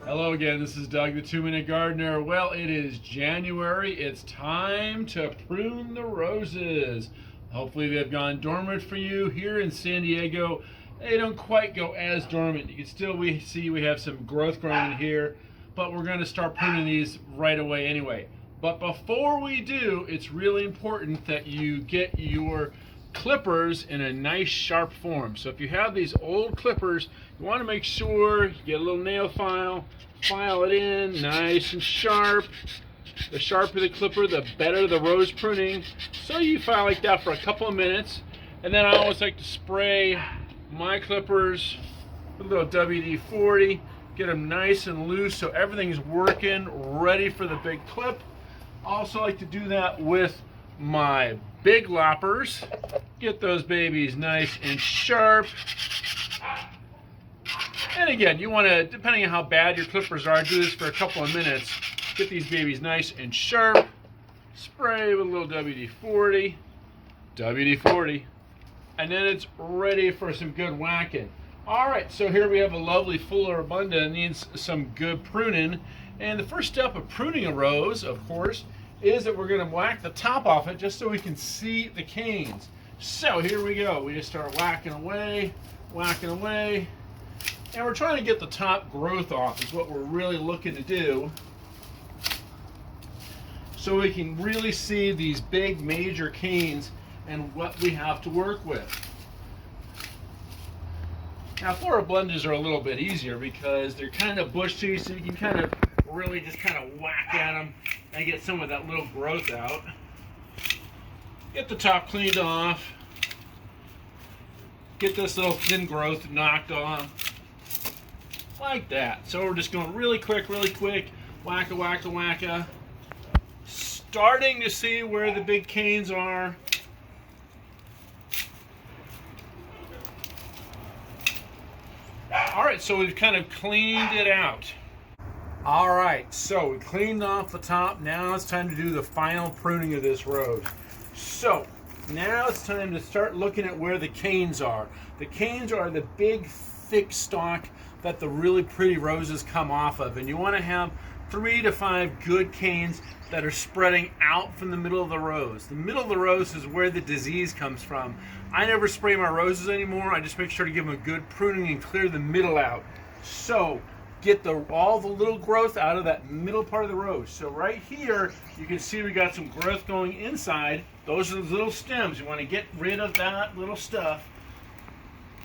Hello again, this is Doug the 2-Minute Gardener. Well, it is January. It's time to prune the roses. Hopefully they've gone dormant for you. Here in San Diego, they don't quite go as dormant. You can still see we have some growth growing in here, but we're going to start pruning these right away anyway. But before we do, it's really important that you get your clippers in a nice sharp form. So if you have these old clippers, you want to make sure you get a little nail file it in nice and sharp. The sharper the clipper, the better the rose pruning. So you file like that for a couple of minutes, and then I always like to spray my clippers with a little WD-40, get them nice and loose so everything's working, ready for the big clip. Also like to do that with my big loppers. Get those babies nice and sharp. And again, you want to, depending on how bad your clippers are, do this for a couple of minutes. Get these babies nice and sharp. Spray with a little WD-40, and then it's ready for some good whacking. All right, so here we have a lovely floribunda that needs some good pruning. And the first step of pruning a rose, of course, is that we're going to whack the top off it just so we can see the canes. So here we go. We just start whacking away, and we're trying to get the top growth off is what we're really looking to do, so we can really see these big major canes and what we have to work with. Now floribundas are a little bit easier because they're kind of bushy, so you can kind of really just kind of whack at them and get some of that little growth out. Get the top cleaned off. Get this little thin growth knocked off. Like that. So we're just going really quick, whacka, whacka, whacka. Starting to see where the big canes are. Alright, so we've kind of cleaned it out. Alright, so we cleaned off the top. Now it's time to do the final pruning of this rose. So now it's time to start looking at where the canes are. The canes are the big, thick stalk that the really pretty roses come off of. And you want to have 3 to 5 good canes that are spreading out from the middle of the rose. The middle of the rose is where the disease comes from. I never spray my roses anymore. I just make sure to give them a good pruning and clear the middle out. So get all the little growth out of that middle part of the rose. So right here, you can see we got some growth going inside. Those are the little stems. You want to get rid of that little stuff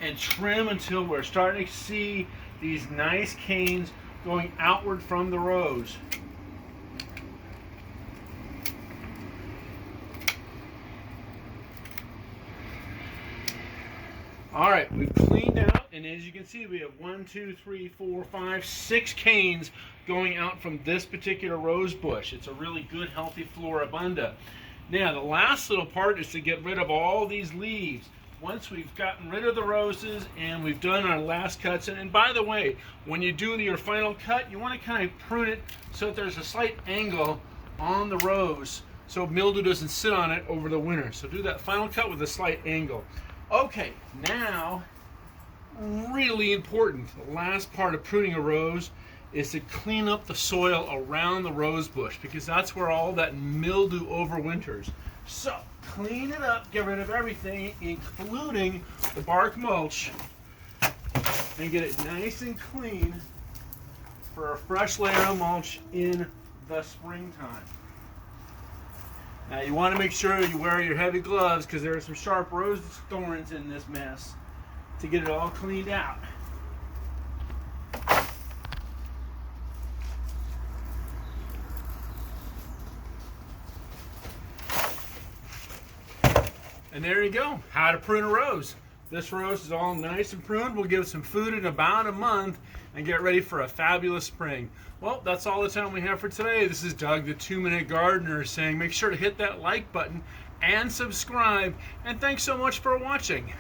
and trim until we're starting to see these nice canes going outward from the rose. All right, we've cleaned out, and as you can see, we have 1, 2, 3, 4, 5, 6 canes going out from this particular rose bush. It's a really good, healthy floribunda. Now, the last little part is to get rid of all these leaves. Once we've gotten rid of the roses and we've done our last cuts, and by the way, when you do your final cut, you want to kind of prune it so that there's a slight angle on the rose so mildew doesn't sit on it over the winter. So do that final cut with a slight angle. Okay, now, really important, the last part of pruning a rose is to clean up the soil around the rose bush, because that's where all that mildew overwinters. So, clean it up, get rid of everything, including the bark mulch, and get it nice and clean for a fresh layer of mulch in the springtime. Now you want to make sure you wear your heavy gloves because there are some sharp rose thorns in this mess to get it all cleaned out. And there you go, how to prune a rose. This rose is all nice and pruned. We'll give it some food in about a month and get ready for a fabulous spring. Well, that's all the time we have for today. This is Doug, the 2-Minute Gardener, saying make sure to hit that like button and subscribe. And thanks so much for watching.